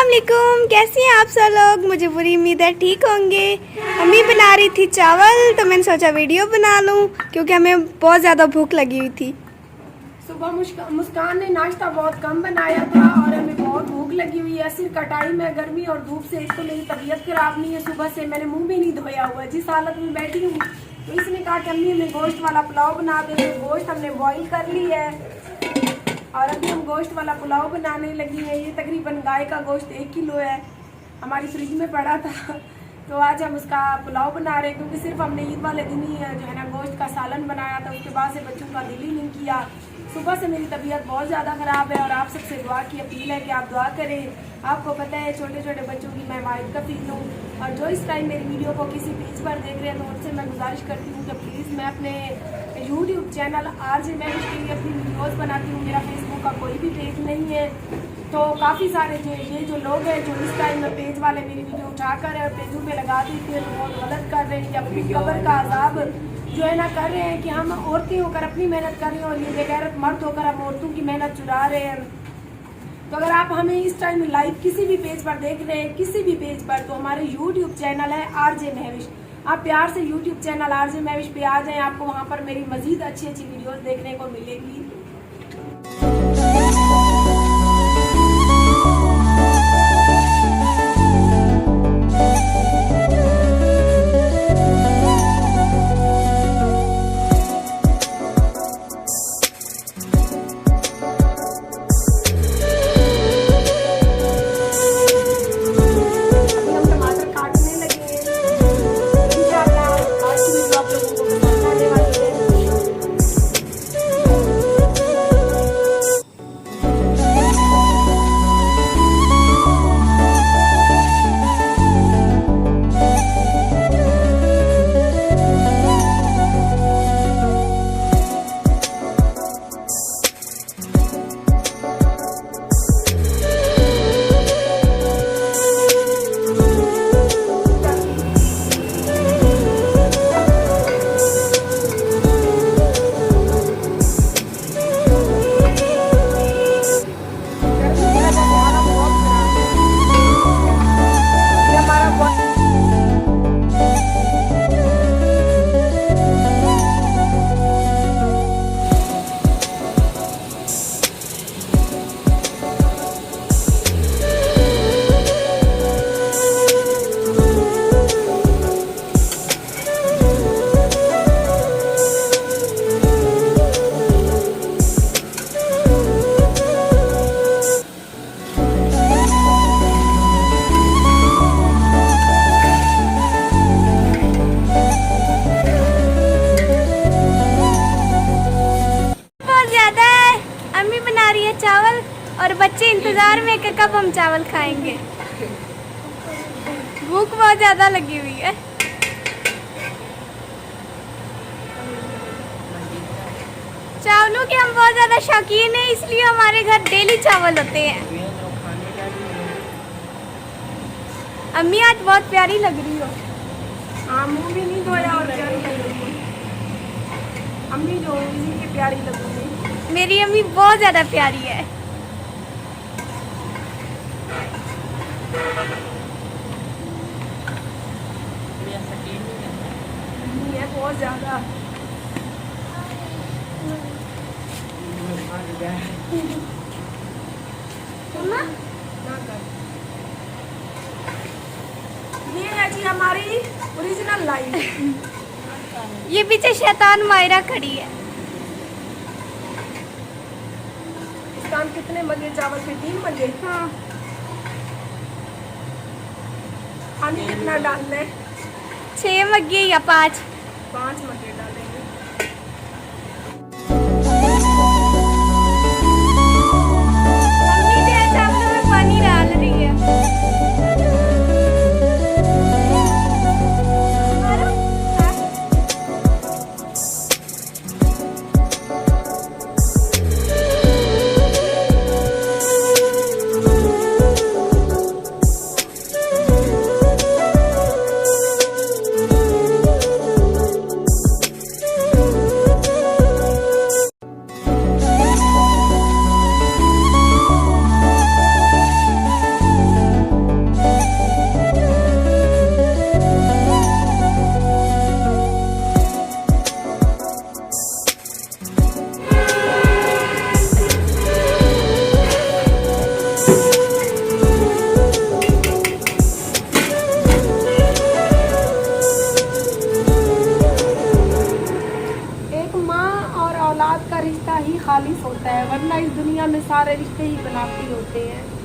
वालेकुम, कैसे हैं आप सब लोग। मुझे पूरी उम्मीद है ठीक होंगे। अम्मी बना रही थी चावल तो मैंने सोचा वीडियो बना लूं क्योंकि हमें बहुत ज़्यादा भूख लगी हुई थी। सुबह मुस्कान ने नाश्ता बहुत कम बनाया था और हमें बहुत भूख लगी हुई है। सिर कटाई में गर्मी और धूप से एक तो मेरी तबीयत खराब नहीं है, सुबह से मैंने मुंह भी नहीं धोया हुआ है। जिस हालत में बैठी हूँ तो इसने कहा कि अम्मी हमें गोश्त वाला पुलाव बना दे। तो गोश्त हमने बॉईल कर ली है और अभी हम गोश्त वाला पुलाव बनाने लगी हैं। ये तकरीबन गाय का गोश्त 1 किलो है, हमारी फ्रिज में पड़ा था तो आज हम उसका पुलाव बना रहे हैं क्योंकि सिर्फ हमने ईद वाले दिन ही जो है ना गोश्त का सालन बनाया था। उसके बाद से बच्चों का दिल ही नहीं किया। सुबह से मेरी तबीयत बहुत ज़्यादा ख़राब है और आप सबसे दुआ की अपील है कि आप दुआ करें। आपको पता है छोटे छोटे बच्चों की मैं वाइद कफील हूँ और जो इस टाइम मेरी वीडियो को किसी पेज पर देख रहे हैं तो उनसे मैं गुजारिश करती हूँ कि प्लीज़ मैं अपने यूट्यूब चैनल आरजे महविश के लिए अपनी वीडियोज़ बनाती हूँ। मेरा फेसबुक का कोई भी पेज नहीं है तो काफ़ी सारे जो लोग हैं जो इस टाइम में पेज वाले मेरी वीडियो उठाकर पेजों पे लगा देते हैं तो बहुत गलत कर रहे हैं। अपनी कब्र का अजाब जो है ना कर रहे हैं कि हम औरतें होकर अपनी मेहनत कर रहे हैं और ये बेगैरत मर्द होकर हम औरतों की मेहनत चुरा रहे हैं। तो अगर आप हमें इस टाइम लाइव किसी भी पेज पर देख रहे हैं, किसी भी पेज पर, तो हमारे यूट्यूब चैनल है आरजे महविश। आप प्यार से यूट्यूब चैनल आरजे महविश पे आ जाएं, आपको वहाँ पर मेरी मजीद अच्छी अच्छी वीडियोस देखने को मिलेगी। चावल और बच्चे इंतजार में कि कब हम चावल खाएंगे। भूख बहुत ज्यादा लगी हुई है। चावलों के हम बहुत ज्यादा शौकीन हैं, इसलिए हमारे घर डेली चावल होते हैं। अम्मी आज बहुत प्यारी लग रही हो। हाँ, मुँह भी नहीं धोया और प्यारी लग रही है। अम्मी जो इसी की प्यारी लगूंगी। मेरी अम्मी बहुत ज्यादा प्यारी है। बहुत ज्यादा ये है जी हमारी ओरिजिनल लाइफ। ये पीछे शैतान मायरा खड़ी है। काम कितने मजे चावल के 3 मजे। हाँ, पानी कितना डालना है? 6 मग्गे या 5 मग्गे डालेंगे। मम्मी जो चावलों में पानी डाल रही है। सारे रिश्ते ही बनावटी होते हैं।